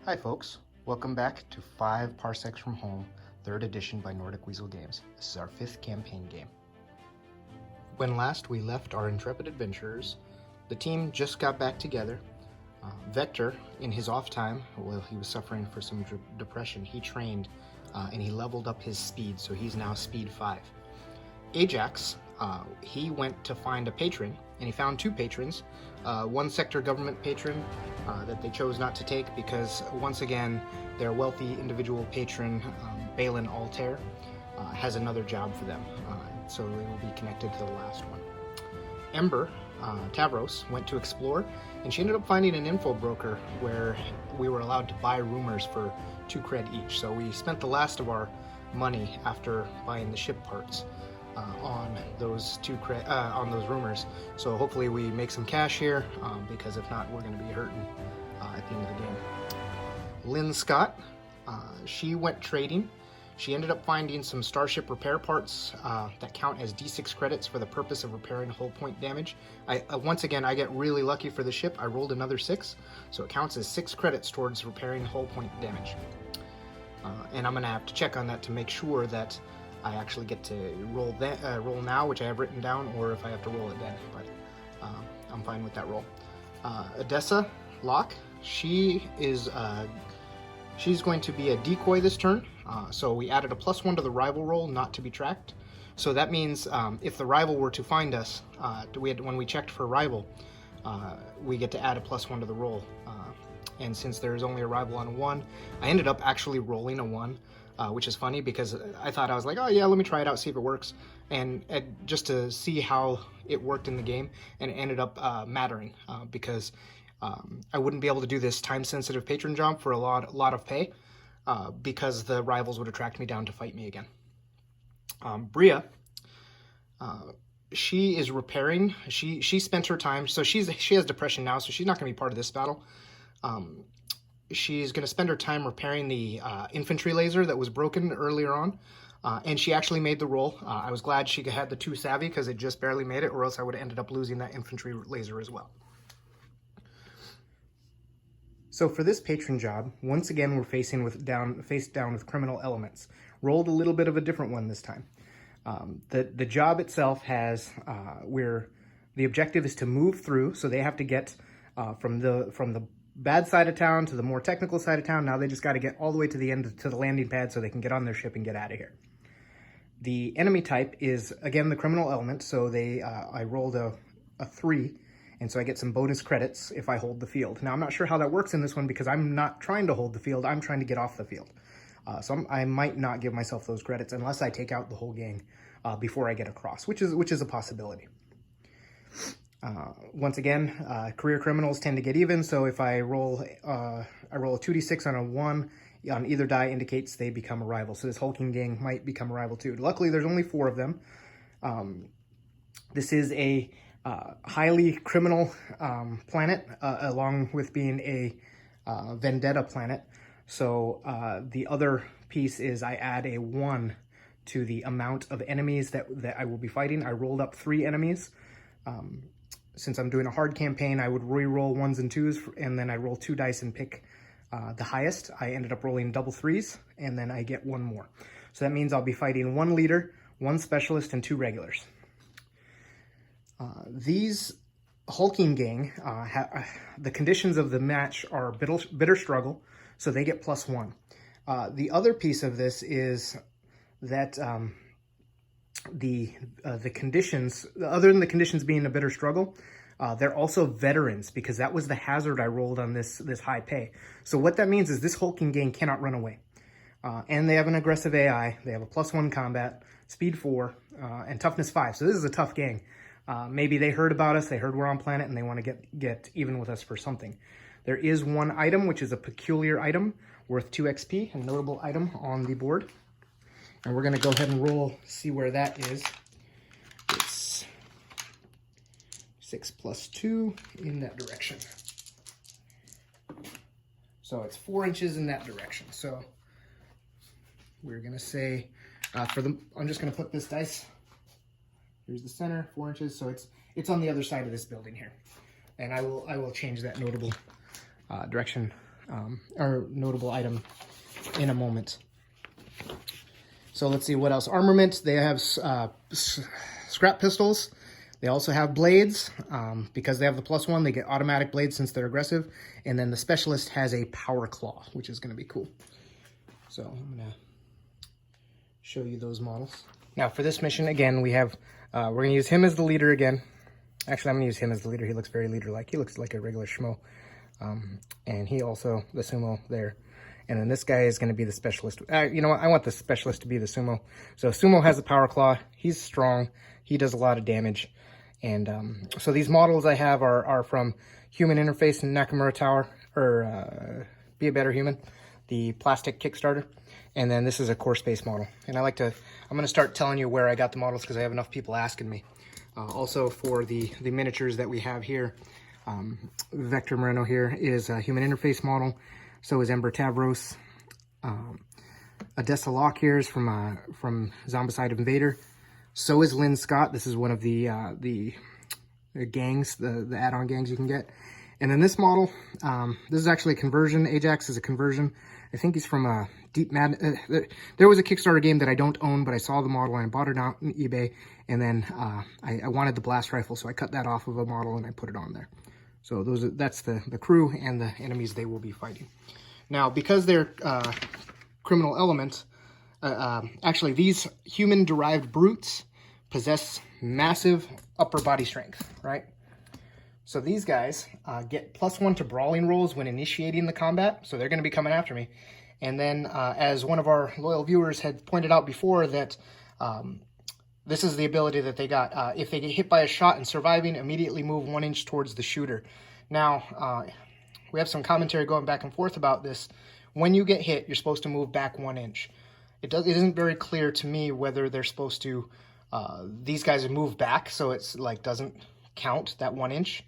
Hi folks, welcome back to 5 Parsecs from Home, 3rd edition by Nordic Weasel Games. This is our 5th campaign game. When last we left our intrepid adventurers, the team just got back together. Vector, in his off time, while he was suffering for some depression, he trained and he leveled up his speed, so he's now speed 5. Ajax, he went to find a patron, and he found 2 patrons. One sector government patron that they chose not to take because, once again, their wealthy individual patron, Balun Altair, has another job for them, so it will be connected to the last one. Ember, Tavros, went to explore, and she ended up finding an info broker where we were allowed to buy rumors for 2 cred each, so we spent the last of our money after buying the ship parts on those on those rumors. So hopefully we make some cash here, because if not, we're going to be hurting at the end of the game. Lynn Scott, she went trading. She ended up finding some starship repair parts that count as D6 credits for the purpose of repairing hull point damage. Once again, I get really lucky for the ship. I rolled another 6, so it counts as 6 credits towards repairing hull point damage. And I'm going to have to check on that to make sure that I actually get to roll now, which I have written down, or if I have to roll it then, but I'm fine with that roll. Odessa Locke, she's going to be a decoy this turn, so we added a +1 to the rival roll, not to be tracked. So that means if the rival were to find us, when we checked for rival, we get to add a +1 to the roll. And since there's only a rival on a 1, I ended up actually rolling a 1. Which is funny because I thought, I was like, oh yeah, let me try it out, see if it works, and just to see how it worked in the game, and it ended up mattering because I wouldn't be able to do this time-sensitive patron job for a lot of pay because the rivals would attract me down to fight me again. Bria, she is repairing. She spent her time, so she has depression now, so she's not going to be part of this battle. She's going to spend her time repairing the infantry laser that was broken earlier on, and she actually made the roll. I was glad she had the 2 savvy because it just barely made it, or else I would have ended up losing that infantry laser as well. So for this patron job, once again we're face down with criminal elements. Rolled a little bit of a different one this time. The job itself has the objective is to move through, so they have to get from the bad side of town to the more technical side of town. Now they just got to get all the way to the end, to the landing pad, so they can get on their ship and get out of here. The enemy type is, again, the criminal element, so I rolled a 3, and so I get some bonus credits if I hold the field. Now I'm not sure how that works in this one because I'm not trying to hold the field, I'm trying to get off the field. So I might not give myself those credits unless I take out the whole gang before I get across, which is a possibility. Once again, career criminals tend to get even, so if I roll a 2d6 on a 1 on either die indicates they become a rival. So this hulking gang might become a rival too. Luckily, there's only 4 of them. This is a highly criminal planet, along with being a vendetta planet. So the other piece is I add a 1 to the amount of enemies that I will be fighting. I rolled up 3 enemies. Since I'm doing a hard campaign, I would re-roll 1s and 2s, and then I roll 2 dice and pick the highest. I ended up rolling double 3s, and then I get 1 more. So that means I'll be fighting 1 leader, 1 specialist, and 2 regulars. These hulking gang, the conditions of the match are bitter struggle, so they get +1. The other piece of this is that the conditions, other than the conditions being a bitter struggle, they're also veterans because that was the hazard I rolled on this high pay. So what that means is this hulking gang cannot run away. And they have an aggressive AI. They have a +1 combat, speed 4, and toughness 5. So this is a tough gang. Maybe they heard about us, they heard we're on planet, and they want to get even with us for something. There is 1 item, which is a peculiar item worth 2 XP, a notable item on the board. And we're going to go ahead and roll, see where that is. It's 6 + 2 in that direction. So it's 4 inches in that direction. So we're going to say, I'm just going to put this dice. Here's the center, 4 inches. So it's on the other side of this building here. And I will change that notable direction or notable item in a moment. So let's see what else. Armament, they have scrap pistols. They also have blades. Because they have the +1, they get automatic blades since they're aggressive. And then the specialist has a power claw, which is going to be cool. So I'm going to show you those models. Now for this mission, again, we have, we're going to use him as the leader again. Actually, I'm going to use him as the leader. He looks very leader-like. He looks like a regular schmo. And he also, the sumo there. And then this guy is going to be the specialist. You know what? I want the specialist to be the sumo. So sumo has the power claw. He's strong. He does a lot of damage. And so these models I have are from Human Interface and Nakamura Tower, or Be a Better Human, the plastic Kickstarter. And then this is a core space model. And I'm going to start telling you where I got the models because I have enough people asking me. Also for the miniatures that we have here, Vector Moreno here is a Human Interface model. So is Ember Tavros. Odessa Locke here is from Zombicide Invader. So is Lynn Scott. This is one of the gangs, the add-on gangs you can get. And then this model, this is actually a conversion. Ajax is a conversion. I think he's from Deep Mad. There was a Kickstarter game that I don't own, but I saw the model and I bought it out on eBay. And then I wanted the blast rifle, so I cut that off of a model and I put it on there. So that's the crew and the enemies they will be fighting. Now, because they're criminal element, actually these human-derived brutes possess massive upper body strength, right? So these guys get +1 to brawling rolls when initiating the combat, so they're going to be coming after me. And then, as one of our loyal viewers had pointed out before, that this is the ability that they got. If they get hit by a shot and surviving, immediately move 1 inch towards the shooter. Now, we have some commentary going back and forth about this. When you get hit, you're supposed to move back 1 inch. It isn't very clear to me whether they're supposed to, these guys move back, so it's like doesn't count that 1 inch.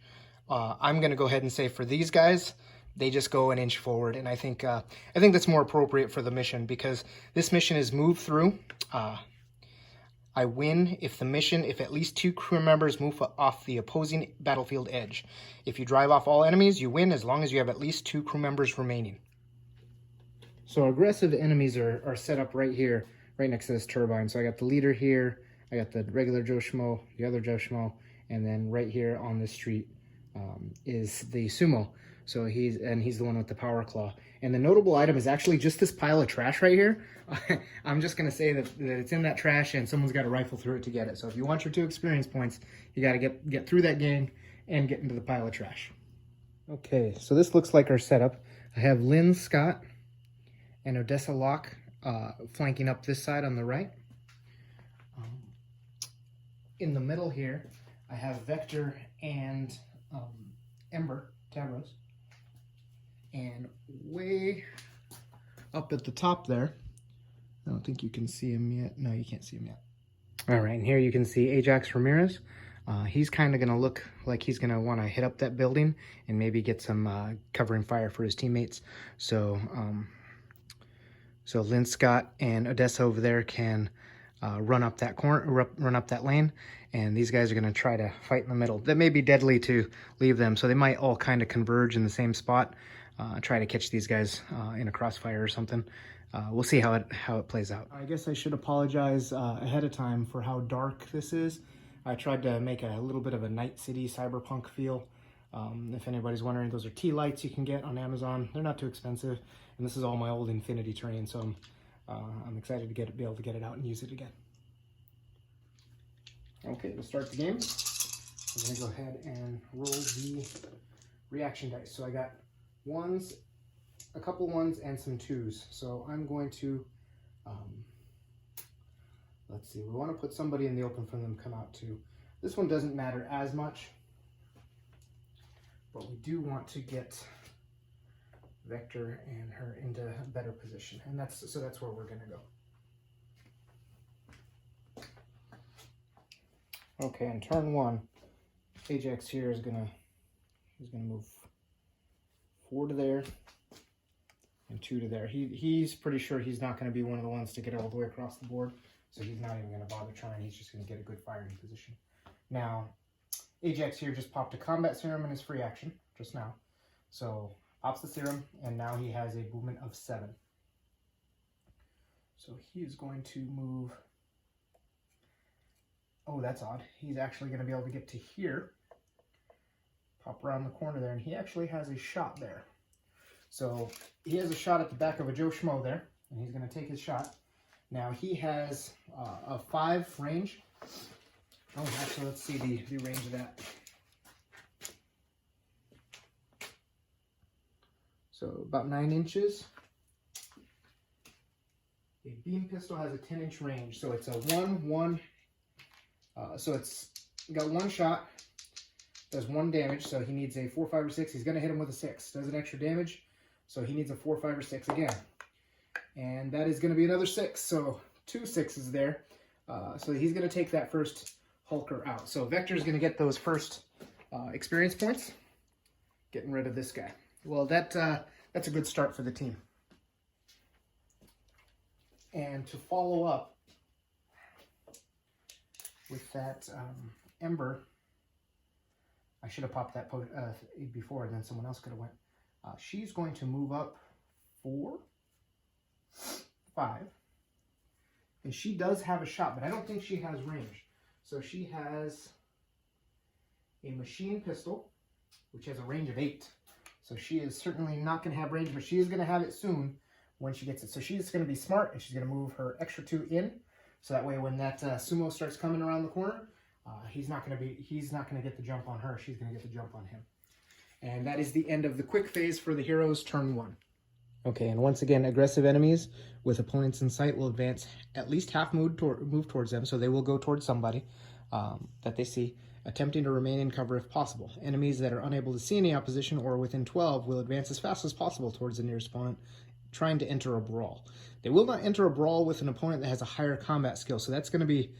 I'm going to go ahead and say for these guys, they just go 1 inch forward, and I think that's more appropriate for the mission, because this mission is move through. I win if at least 2 crew members move off the opposing battlefield edge. If you drive off all enemies, you win as long as you have at least 2 crew members remaining. So aggressive enemies are set up right here, right next to this turbine. So I got the leader here, I got the regular Joe Schmo, the other Joe Schmo, and then right here on the street is the sumo. So he's the one with the power claw. And the notable item is actually just this pile of trash right here. I'm just going to say that it's in that trash and someone's got to rifle through it to get it. So if you want your 2 experience points, you got to get through that gang and get into the pile of trash. Okay, so this looks like our setup. I have Lynn Scott and Odessa Locke flanking up this side on the right. In the middle here, I have Vector and Ember Tavros. And way up at the top there, I don't think you can see him yet. No, you can't see him yet. All right, and here you can see Ajax Ramirez. He's kind of going to look like he's going to want to hit up that building and maybe get some covering fire for his teammates. So, so Lynn Scott and Odessa over there can run up that corner, run up that lane, and these guys are going to try to fight in the middle. That may be deadly to leave them, so they might all kind of converge in the same spot. Try to catch these guys in a crossfire or something. We'll see how it plays out. I guess I should apologize ahead of time for how dark this is. I tried to make a little bit of a Night City cyberpunk feel. If anybody's wondering, those are tea lights you can get on Amazon. They're not too expensive, and this is all my old Infinity terrain, so I'm excited to be able to get it out and use it again. Okay, to start the game, I'm going to go ahead and roll the reaction dice. So I got ones, a couple ones, and some twos. So I'm going to, let's see, we want to put somebody in the open for them to come out too. This one doesn't matter as much, but we do want to get Vector and her into a better position, and that's where we're going to go. Okay, on turn 1, Ajax here is gonna move 4 to there and 2 to there. He's pretty sure he's not going to be one of the ones to get all the way across the board, so he's not even going to bother trying. He's just going to get a good firing position. Now, Ajax here just popped a combat serum in his free action just now, so pops the serum, and now he has a movement of 7. So he is going to move. Oh, that's odd. He's actually going to be able to get to here, pop around the corner there, and he actually has a shot there. So he has a shot at the back of a Joe Schmo there, and he's going to take his shot. Now he has a 5 range. Oh, actually, let's see the range of that. So about 9 inches. A beam pistol has a 10-inch range, so it's a 1-1. So it's got 1 shot, does 1 damage, so he needs a 4, 5, or 6. He's going to hit him with a 6. Does an extra damage, so he needs a 4, 5, or 6 again. And that is going to be another 6, so 2 6s there. So he's going to take that first Hulker out. So Vector's going to get those first experience points, getting rid of this guy. Well, that's a good start for the team. And to follow up with that Ember, I should have popped that before, and then someone else could have went. She's going to move up 4, 5, and she does have a shot, but I don't think she has range. So she has a machine pistol, which has a range of 8. So she is certainly not going to have range, but she is going to have it soon when she gets it. So she's going to be smart, and she's going to move her extra 2 in. So that way when that sumo starts coming around the corner, he's not going to get the jump on her. She's going to get the jump on him. And that is the end of the quick phase for the heroes turn 1. Okay, and once again, aggressive enemies with opponents in sight will advance at least half move towards them, so they will go towards somebody that they see, attempting to remain in cover if possible. Enemies that are unable to see any opposition or within 12 will advance as fast as possible towards the nearest opponent, trying to enter a brawl. They will not enter a brawl with an opponent that has a higher combat skill, so that's going to be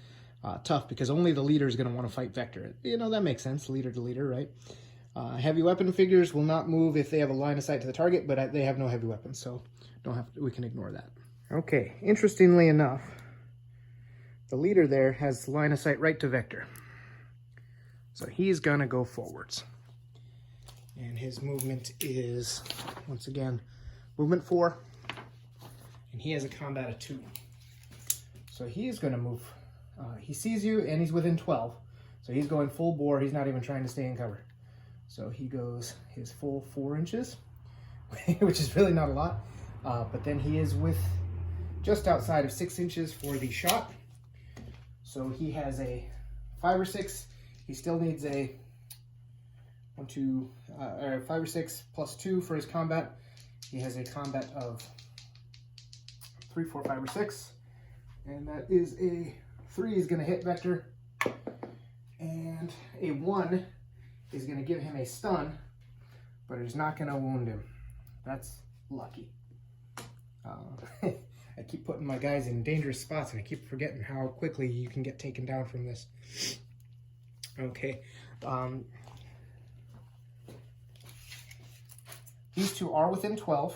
tough because only the leader is going to want to fight Vector. You know, that makes sense, leader to leader, right? Heavy weapon figures will not move if they have a line of sight to the target, but they have no heavy weapons, so we can ignore that. Okay, interestingly enough, the leader there has line of sight right to Vector. So he's going to go forwards. And his movement is, once again, movement 4. And he has a combat of 2. So he's going to move. He sees you, and he's within 12. So he's going full bore. He's not even trying to stay in cover. So he goes his full 4 inches, which is really not a lot. But then he is with just outside of 6 inches for the shot. So he has a 5 or 6. He still needs a 5 or 6 plus 2 for his combat. He has a combat of 3, 4, 5, or 6. And that is a 3 is going to hit Vector. And a 1 is going to give him a stun, but it's not going to wound him. That's lucky. I keep putting my guys in dangerous spots, and I keep forgetting how quickly you can get taken down from this. Okay. These two are within 12,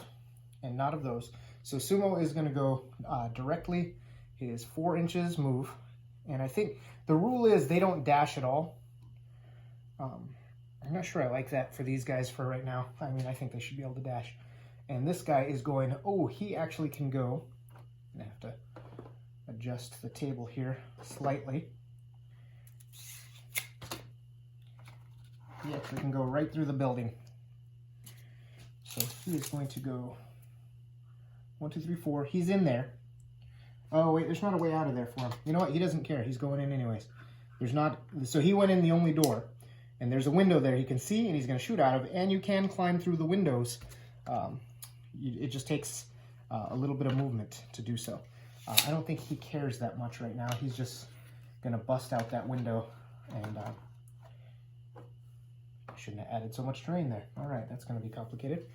and not of those. So Sumo is going to go directly his 4 inches move, and I think the rule is they don't dash at all. I'm not sure I like that for these guys for right now. I mean, I think they should be able to dash. And this guy is going, oh, he actually can go. I'm going to have to adjust the table here slightly. He actually can go right through the building. So he is going to go 1, 2, 3, 4. He's in there. Oh, wait, there's not a way out of there for him. You know what? He doesn't care. He's going in anyways. There's not. So he went in the only door. And there's a window there he can see, and he's going to shoot out of. And you can climb through the windows. It just takes a little bit of movement to do so. I don't think he cares that much right now. He's just going to bust out that window. And I shouldn't have added so much terrain there. All right, that's going to be complicated.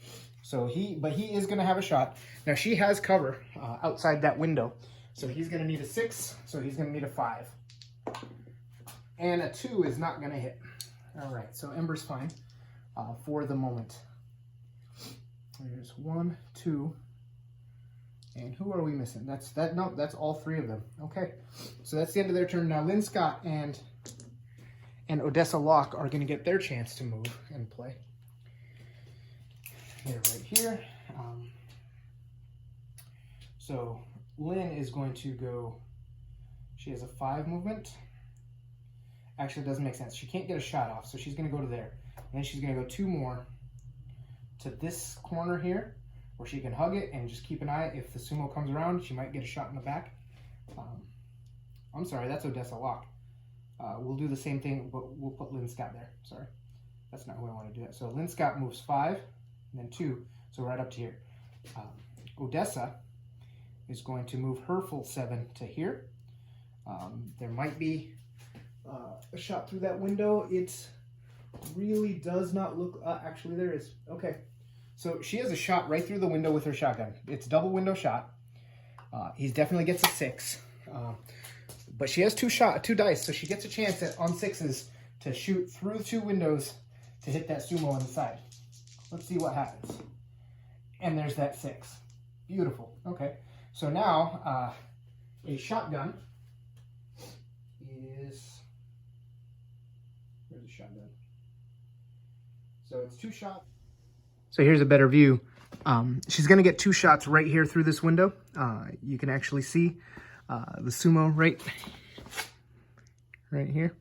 So he is going to have a shot. Now she has cover outside that window. So he's going to need a 6. So he's going to need a 5. And a 2 is not going to hit. All right, so Ember's fine for the moment. There's 1, 2, and who are we missing? No, that's all 3 of them. Okay, so that's the end of their turn. Now Lynn Scott and Odessa Locke are going to get their chance to move and play. they're right here. So Lynn is going to go, she has a 5 movement. Actually, it doesn't make sense. She can't get a shot off, so she's going to go to there. And then she's going to go 2 more to this corner here, where she can hug it and just keep an eye. If the sumo comes around, she might get a shot in the back. I'm sorry, that's Odessa lock. We'll do the same thing, but we'll put Lynn Scott there. Sorry, that's not who I want to do that. So Lynn Scott moves 5, and then 2, so right up to here. Odessa is going to move her full 7 to here. There might be a shot through that window. It really does not look, actually there is. Okay, so she has a shot right through the window with her shotgun. It's double window shot. He definitely gets a 6. But she has 2 dice, so she gets a chance on 6s to shoot through 2 windows to hit that sumo on the side. Let's see what happens. And there's that 6. Beautiful. Okay, so now a shotgun is, where's the shotgun? So it's 2 shots. So here's a better view. She's going to get 2 shots right here through this window. You can actually see the sumo right here.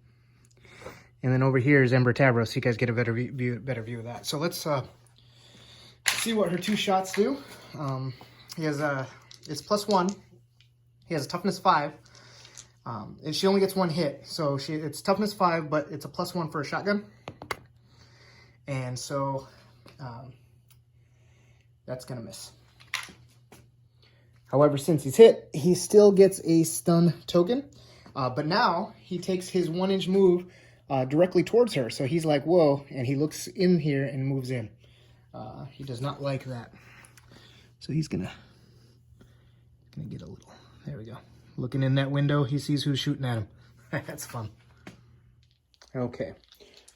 And then over here is Ember Tavros, so you guys get a better view of that. So let's see what her 2 shots do. He has it's +1. He has a toughness 5. And she only gets 1 hit. So it's toughness 5, but it's a +1 for a shotgun. And so that's going to miss. However, since he's hit, he still gets a stun token. But now he takes his 1-inch move directly towards her. So he's like, whoa, and he looks in here and moves in. He does not like that. So he's gonna get a little, there we go. Looking in that window, he sees who's shooting at him. That's fun. Okay,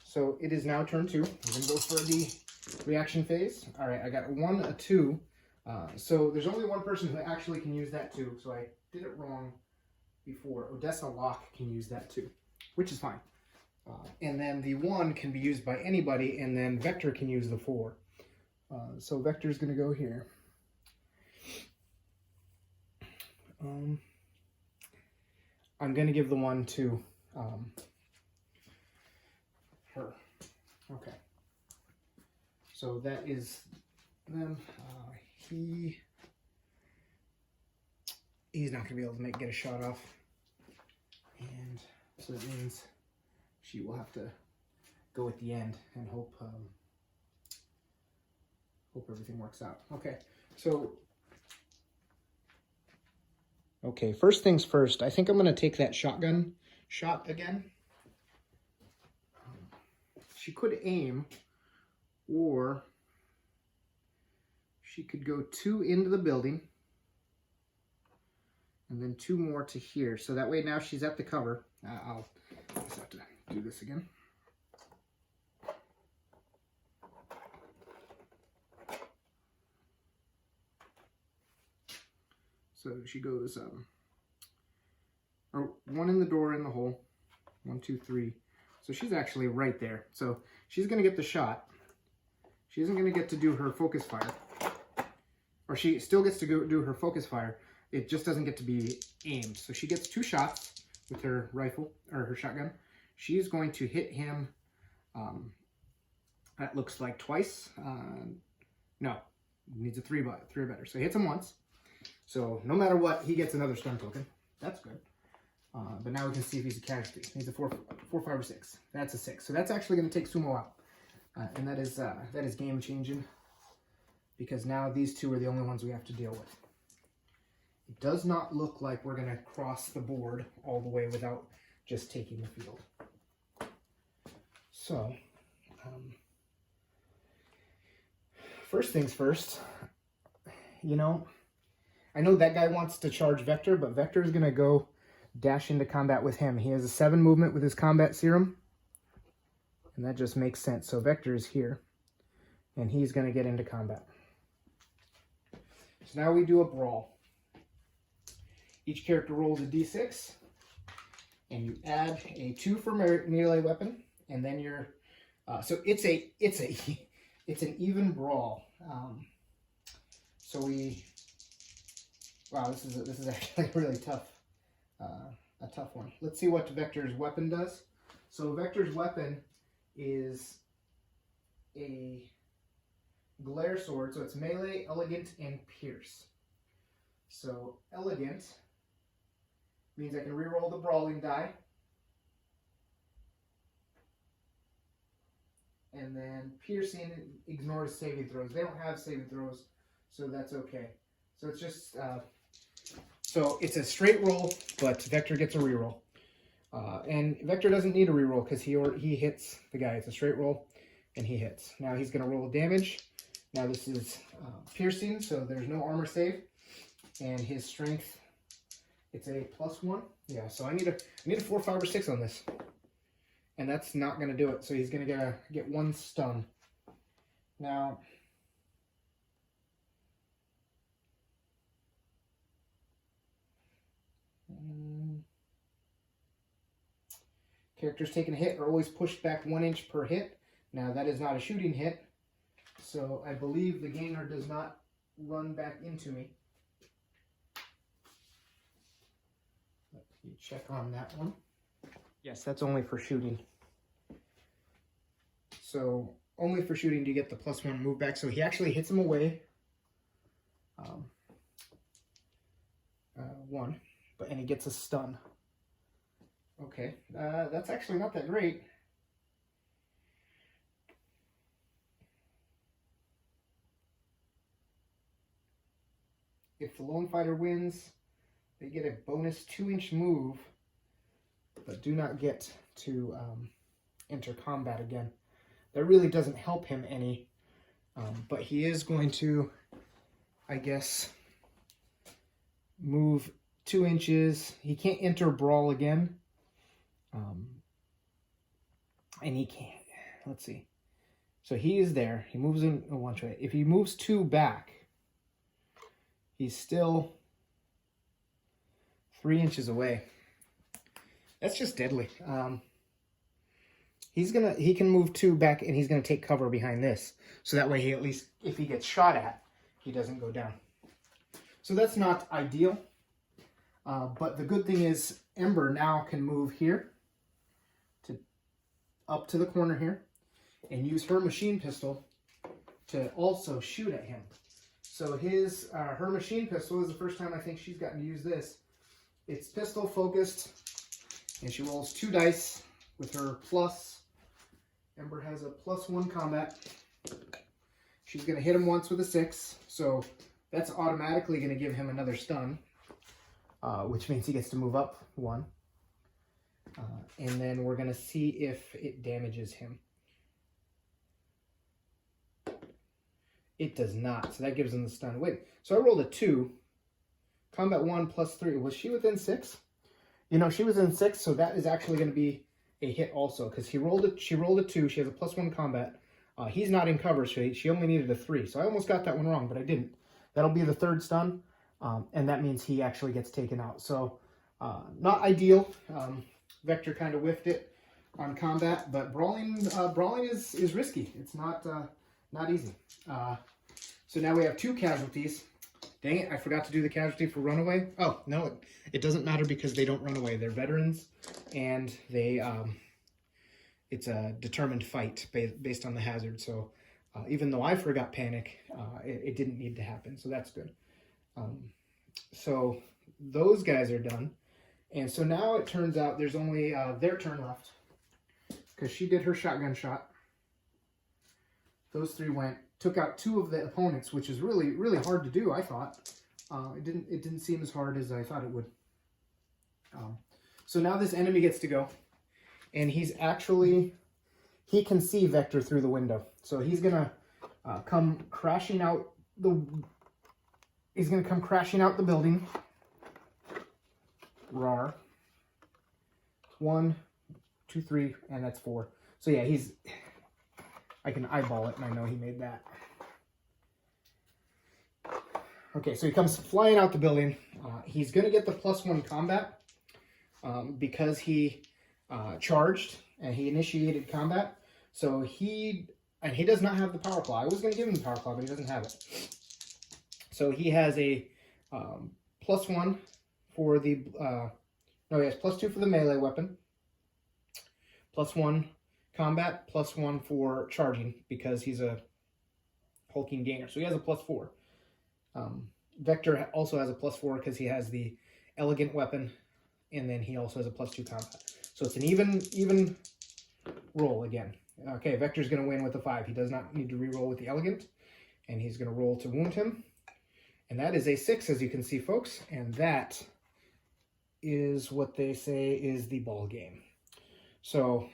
so it is now turn 2. We're gonna go for the reaction phase. All right, I got 1, a 2. So there's only 1 person who actually can use that too. So I did it wrong before. Odessa Locke can use that too, which is fine. And then the 1 can be used by anybody, and then Vector can use the 4. So Vector's going to go here. I'm going to give the 1 to her. Okay. So that is them. He's not going to be able to get a shot off. And so that means she will have to go at the end and hope everything works out. Okay, so first things first, I think I'm going to take that shotgun shot again. She could aim, or she could go 2 into the building and then 2 more to here. So that way now she's at the cover. I'll just have to do this again. So she goes, or 1 in the door in the hole, 1, 2, 3. So she's actually right there. So she's going to get the shot. She isn't going to get to do her focus fire. Or she still gets to go do her focus fire. It just doesn't get to be aimed. So she gets 2 shots with her rifle, or her shotgun. She's going to hit him, that looks like twice. No, needs a 3 or better. So he hits him once. So no matter what, he gets another stun token. That's good. But now we can see if he's a casualty. He's a 4, 5, or 6. That's a 6. So that's actually going to take Sumo out. And that is game changing, because now these 2 are the only ones we have to deal with. It does not look like we're going to cross the board all the way without just taking the field. So, first things first, you know, I know that guy wants to charge Vector, but Vector is going to go dash into combat with him. He has a 7 movement with his combat serum, and that just makes sense. So Vector is here, and he's going to get into combat. So now we do a brawl. Each character rolls a d6, and you add a 2 for melee weapon, and then you're so it's it's an even brawl. So we, wow, this is actually really tough, a tough one. Let's see what Vector's weapon does. So Vector's weapon is a glare sword, so it's melee, elegant, and pierce. So elegant means I can reroll the brawling die. And then piercing ignores saving throws. They don't have saving throws, so that's okay. So it's just, so it's a straight roll, but Vector gets a reroll. And Vector doesn't need a reroll because he hits the guy. It's a straight roll, and he hits. Now he's going to roll damage. Now this is piercing, so there's no armor save. And his strength, it's a +1. Yeah, so I need a 4, 5, or 6 on this. And that's not going to do it. So he's going to get 1 stun. Now, characters taking a hit are always pushed back 1 inch per hit. Now that is not a shooting hit. So I believe the gainer does not run back into me. Let me check on that one. Yes, that's only for shooting. So only for shooting do you get the +1 move back. So he actually hits him away. 1, and he gets a stun. Okay, that's actually not that great. If the lone fighter wins, they get a bonus 2-inch move, but do not get to enter combat again. That really doesn't help him any, but he is going to, I guess, move 2 inches. He can't enter Brawl again, and he can't, let's see. So he is there. He moves in 1 way. If he moves 2 back, he's still 3 inches away. That's just deadly. He can move 2 back, and he's gonna take cover behind this. So that way he at least, if he gets shot at, he doesn't go down. So that's not ideal. But the good thing is Ember now can move here up to the corner here and use her machine pistol to also shoot at him. So her machine pistol is the first time I think she's gotten to use this. It's pistol focused, and she rolls 2 dice with her plus. Ember has a +1 combat. She's going to hit him once with a 6, so that's automatically going to give him another stun, which means he gets to move up 1. And then we're going to see if it damages him. It does not, so that gives him the stun. Wait, so I rolled a 2. Combat 1 +3. Was she within 6? You know, she was in 6, so that is actually going to be a hit also, because she rolled a 2. She has a +1 combat. He's not in cover, so she only needed a 3. So I almost got that one wrong, but I didn't. That'll be the 3rd stun, and that means he actually gets taken out. So not ideal. Vector kind of whiffed it on combat, but brawling is risky. It's not easy. So now we have 2 casualties. Dang it, I forgot to do the casualty for runaway. Oh, no, it doesn't matter because they don't run away. They're veterans, and they it's a determined fight based on the hazard. So even though I forgot panic, it didn't need to happen, so that's good. So those guys are done. And so now it turns out there's only their turn left, because she did her shotgun shot. Those 3 went, took out 2 of the opponents, which is really, really hard to do, I thought. It didn't seem as hard as I thought it would. So now this enemy gets to go, and he can see Vector through the window. So he's gonna come crashing out the building. Rar. 1, 2, 3, and that's 4. So yeah, I can eyeball it, and I know he made that. Okay, so he comes flying out the building. He's going to get the +1 combat because he charged and he initiated combat. So he And he does not have the Power Claw. I was going to give him the Power Claw, but he doesn't have it. So he has a +1 for the... no, he has +2 for the melee weapon. +1 combat, +1 for charging, because he's a hulking gainer. So he has a +4. Vector also has a +4 because he has the elegant weapon, and then he also has a +2 combat. So it's an even roll again. Okay, Vector's going to win with a 5. He does not need to re-roll with the elegant, and he's going to roll to wound him. And that is a 6, as you can see, folks. And that is what they say is the ball game. So,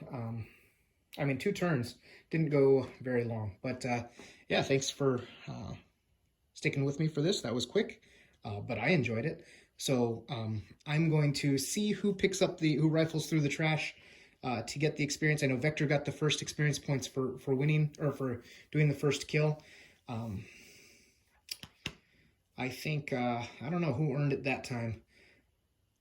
I mean, 2 turns. Didn't go very long. But, yeah, thanks for sticking with me for this. That was quick, but I enjoyed it. So I'm going to see who picks up who rifles through the trash to get the experience. I know Vector got the first experience points for winning, or for doing the first kill. I think, I don't know who earned it that time.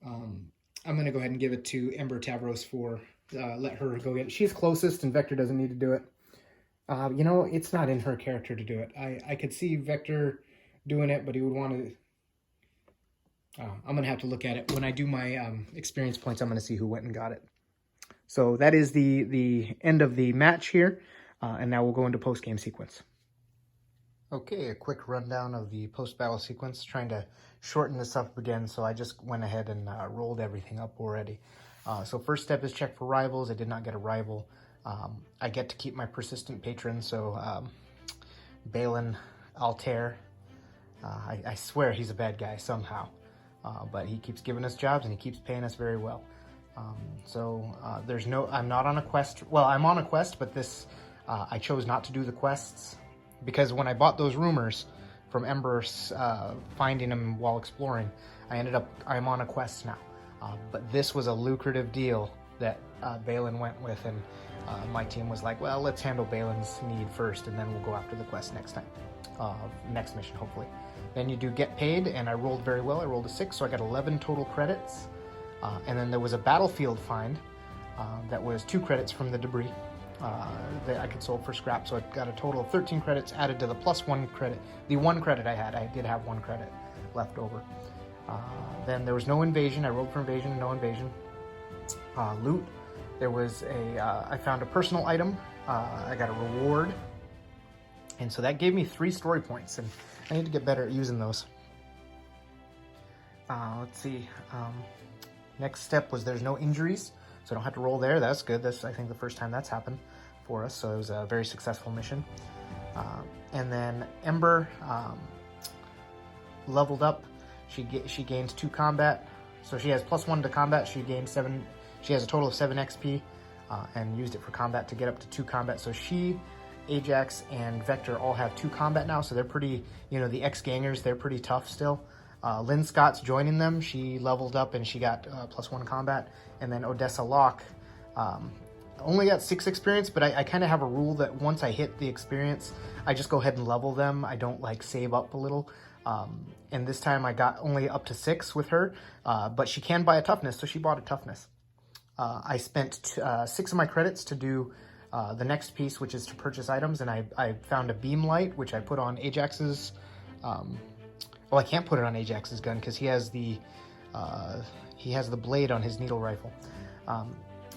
I'm going to go ahead and give it to Ember Tavros for, let her go get it. She's closest and Vector doesn't need to do it. You know, it's not in her character to do it. I could see Vector doing it, but he would want to... I'm going to have to look at it. When I do my experience points, I'm going to see who went and got it. So that is the end of the match here, and now we'll go into post-game sequence. Okay, a quick rundown of the post-battle sequence, trying to shorten this up again, so I just went ahead and rolled everything up already. So first step is check for rivals. I did not get a rival. I get to keep my persistent patron, so Balun Altair. I swear he's a bad guy somehow, but he keeps giving us jobs and he keeps paying us very well. There's no, I'm not on a quest. Well, I'm on a quest, but this, I chose not to do the quests because when I bought those rumors from Ember's, finding them while exploring, I'm on a quest now. But this was a lucrative deal that Balun went with, and my team was like, well, let's handle Balun's need first, and then we'll go after the quest next time. Next mission, hopefully. Then you do get paid, and I rolled very well. I rolled a 6, so I got 11 total credits. And then there was a battlefield find that was 2 credits from the debris that I could sold for scrap. So I got a total of 13 credits added to the +1 credit. The 1 credit I had, I did have 1 credit left over. Then there was no invasion. I rolled for invasion, no invasion. Loot. There was I found a personal item. I got a reward. And so that gave me 3 story points, and I need to get better at using those. Let's see. Next step was there's no injuries, so I don't have to roll there. That's good. That's, I think, the first time that's happened for us, so it was a very successful mission. And then Ember leveled up. She gains 2 combat, so she has +1 to combat. She gained 7. She has a total of 7 XP, and used it for combat to get up to 2 combat. So she, Ajax, and Vector all have 2 combat now, so they're pretty, you know, the ex-gangers, they're pretty tough still. Lynn Scott's joining them. She leveled up and she got +1 combat. And then Odessa Locke only got 6 experience, but I kind of have a rule that once I hit the experience, I just go ahead and level them. I don't like save up a little. And this time I got only up to 6 with her, but she can buy a toughness, so she bought a toughness. I spent 6 of my credits to do the next piece, which is to purchase items, and I found a beam light, which I put on Ajax's... well, I can't put it on Ajax's gun because he has the blade on his needle rifle.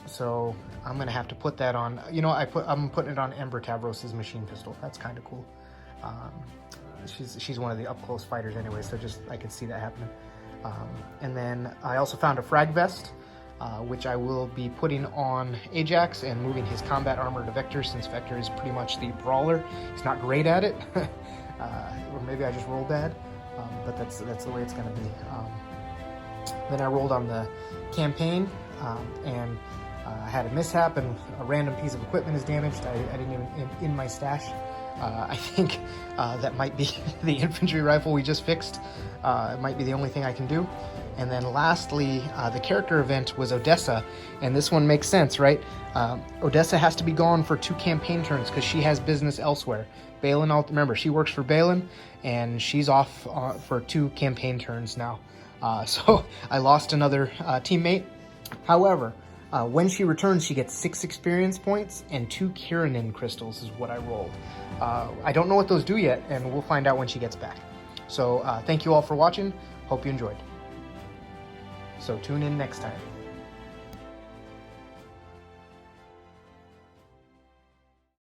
So I'm gonna have to put that on. You know, I'm putting it on Ember Tavros's machine pistol. That's kind of cool. She's one of the up close fighters anyway, so just I could see that happening. And then I also found a frag vest, which I will be putting on Ajax and moving his combat armor to Vector, since Vector is pretty much the brawler. He's not great at it, or maybe I just roll bad. But that's the way it's going to be. Then I rolled on the campaign, and I had a mishap, and a random piece of equipment is damaged. I didn't even in my stash. I think that might be the infantry rifle we just fixed. It might be the only thing I can do. And then lastly, the character event was Odessa, and this one makes sense, right? Odessa has to be gone for 2 campaign turns because she has business elsewhere. Balun, remember, she works for Balun, and she's off for 2 campaign turns now. So I lost another teammate. However, When she returns, she gets 6 experience points and 2 Kiranin crystals is what I rolled. I don't know what those do yet, and we'll find out when she gets back. So thank you all for watching. Hope you enjoyed. So tune in next time.